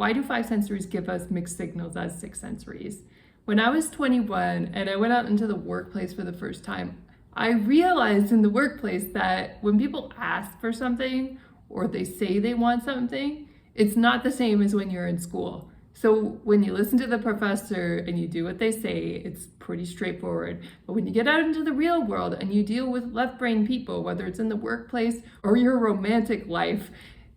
Why do five sensories give us mixed signals as six sensories? When I was 21 and I went out into the workplace for the first time, I realized in the workplace that when people ask for something or they say they want something, it's not the same as when you're in school. So when you listen to the professor and you do what they say, it's pretty straightforward. But when you get out into the real world and you deal with left-brain people, whether it's in the workplace or your romantic life,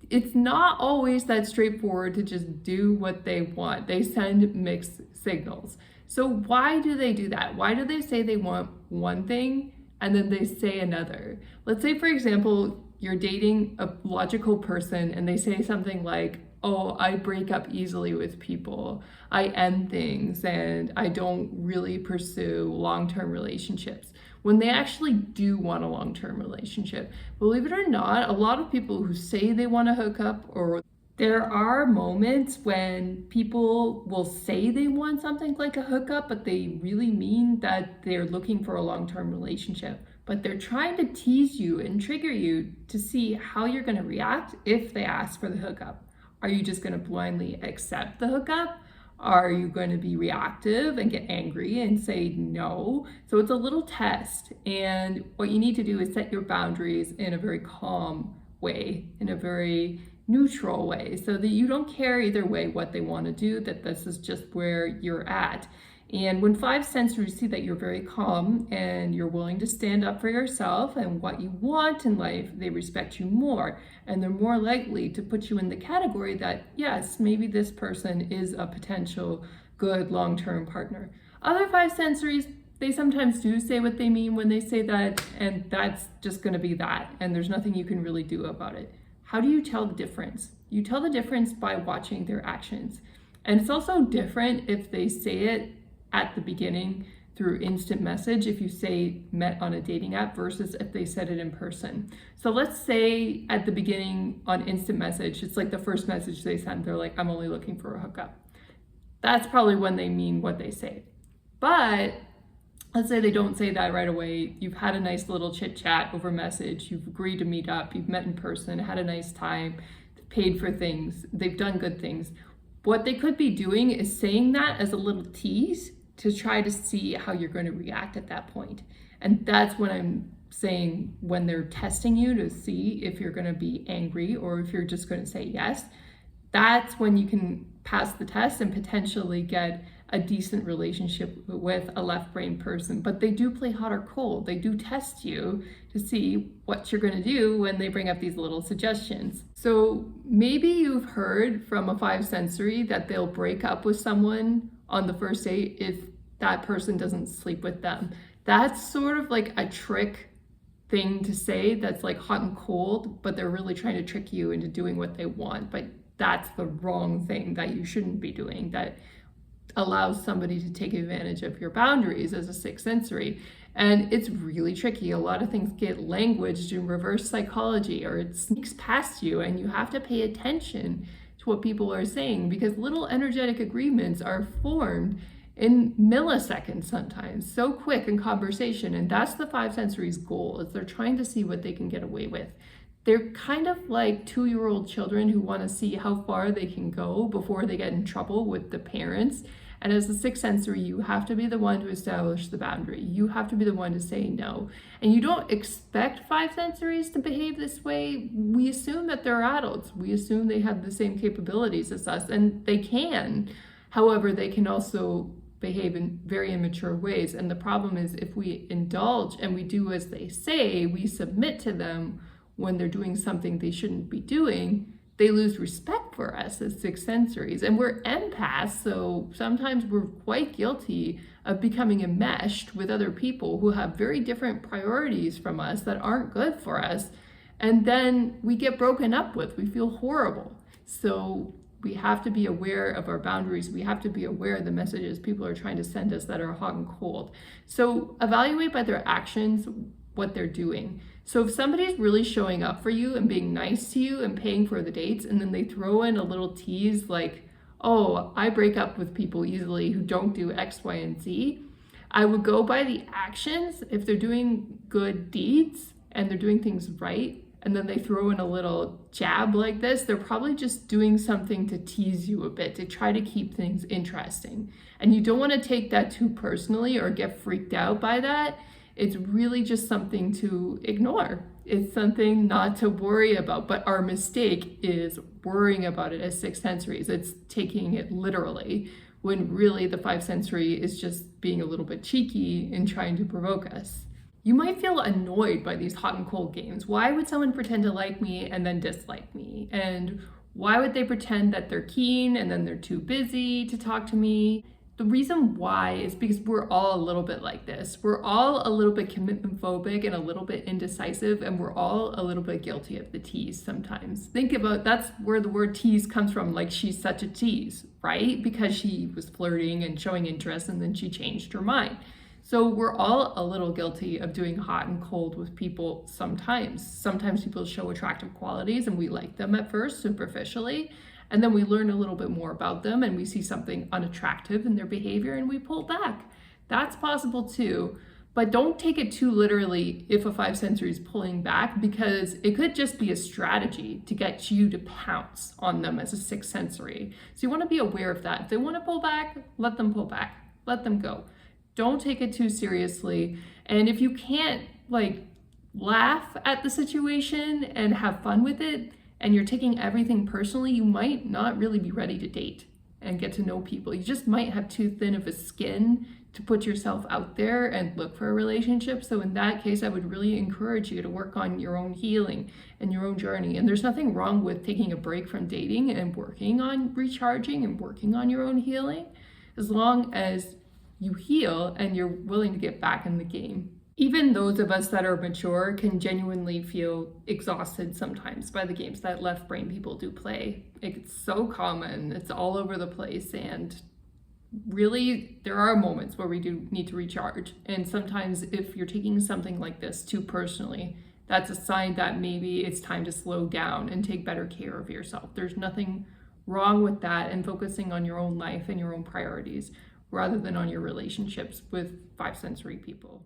it's not always that straightforward to just do what they want. They send mixed signals. So why do they do that? Why do they say they want one thing and then they say another? Let's say, for example, you're dating a logical person and they say something like, oh, I break up easily with people, I end things, and I don't really pursue long-term relationships. When they actually do want a long-term relationship, believe it or not, a lot of people who say they want to hook up, or there are moments when people will say they want something like a hookup, but they really mean that they're looking for a long-term relationship. But they're trying to tease you and trigger you to see how you're going to react if they ask for the hookup. Are you just going to blindly accept the hookup? Are you going to be reactive and get angry and say no? So it's a little test. And what you need to do is set your boundaries in a very calm way, in a very neutral way, so that you don't care either way what they want to do, that this is just where you're at. And when five sensories see that you're very calm and you're willing to stand up for yourself and what you want in life, they respect you more. And they're more likely to put you in the category that, yes, maybe this person is a potential good long-term partner. Other five sensories, they sometimes do say what they mean when they say that, and that's just going to be that. And there's nothing you can really do about it. How do you tell the difference? You tell the difference by watching their actions. And it's also different if they say it at the beginning through instant message, if you say met on a dating app, versus if they said it in person. So let's say at the beginning on instant message, it's like the first message they send, they're like, I'm only looking for a hookup. That's probably when they mean what they say. But let's say they don't say that right away. You've had a nice little chit chat over message. You've agreed to meet up. You've met in person, had a nice time, paid for things. They've done good things. What they could be doing is saying that as a little tease to try to see how you're going to react at that point. And that's when I'm saying, when they're testing you to see if you're going to be angry or if you're just going to say yes, that's when you can pass the test and potentially get a decent relationship with a left brain person. But they do play hot or cold. They do test you to see what you're going to do when they bring up these little suggestions. So maybe you've heard from a five sensory that they'll break up with someone on the first date if that person doesn't sleep with them. That's sort of like a trick thing to say, that's like hot and cold, but they're really trying to trick you into doing what they want. But that's the wrong thing that you shouldn't be doing, that allows somebody to take advantage of your boundaries as a sixth sensory. And it's really tricky. A lot of things get languaged in reverse psychology, or it sneaks past you, and you have to pay attention to what people are saying, because little energetic agreements are formed in milliseconds sometimes, so quick in conversation. And that's the five sensories' goal, is they're trying to see what they can get away with. They're kind of like 2-year-old children who want to see how far they can go before they get in trouble with the parents. And as the sixth sensory, you have to be the one to establish the boundary. You have to be the one to say no. And you don't expect five sensories to behave this way. We assume that they're adults. We assume they have the same capabilities as us, and they can. However, they can also behave in very immature ways. And the problem is, if we indulge and we do as they say, we submit to them when they're doing something they shouldn't be doing, they lose respect for us as sixth sensories. And we're empaths, so sometimes we're quite guilty of becoming enmeshed with other people who have very different priorities from us that aren't good for us. And then we get broken up with. We feel horrible. So we have to be aware of our boundaries. We have to be aware of the messages people are trying to send us that are hot and cold. So evaluate by their actions what they're doing. So if somebody's really showing up for you and being nice to you and paying for the dates, and then they throw in a little tease like, oh, I break up with people easily who don't do X, Y, and Z, I would go by the actions. If they're doing good deeds and they're doing things right and then they throw in a little jab like this, they're probably just doing something to tease you a bit, to try to keep things interesting. And you don't want to take that too personally or get freaked out by that. It's really just something to ignore. It's something not to worry about. But our mistake is worrying about it as six sensories. It's taking it literally, when really the five sensory is just being a little bit cheeky and trying to provoke us. You might feel annoyed by these hot and cold games. Why would someone pretend to like me and then dislike me? And why would they pretend that they're keen and then they're too busy to talk to me? The reason why is because we're all a little bit like this. We're all a little bit commitment phobic and a little bit indecisive, and we're all a little bit guilty of the tease sometimes. Think about, that's where the word tease comes from, like she's such a tease, right? Because she was flirting and showing interest and then she changed her mind. So we're all a little guilty of doing hot and cold with people sometimes. Sometimes people show attractive qualities and we like them at first superficially, and then we learn a little bit more about them and we see something unattractive in their behavior and we pull back. That's possible too, but don't take it too literally if a five sensory is pulling back, because it could just be a strategy to get you to pounce on them as a six sensory. So you want to be aware of that. If they want to pull back, let them pull back, let them go. Don't take it too seriously. And if you can't laugh at the situation and have fun with it, and you're taking everything personally, you might not really be ready to date and get to know people. You just might have too thin of a skin to put yourself out there and look for a relationship. So in that case, I would really encourage you to work on your own healing and your own journey. And there's nothing wrong with taking a break from dating and working on recharging and working on your own healing, as long as you heal and you're willing to get back in the game. Even those of us that are mature can genuinely feel exhausted sometimes by the games that left brain people do play. It's so common, it's all over the place, and really there are moments where we do need to recharge. And sometimes if you're taking something like this too personally, that's a sign that maybe it's time to slow down and take better care of yourself. There's nothing wrong with that, and focusing on your own life and your own priorities rather than on your relationships with five sensory people.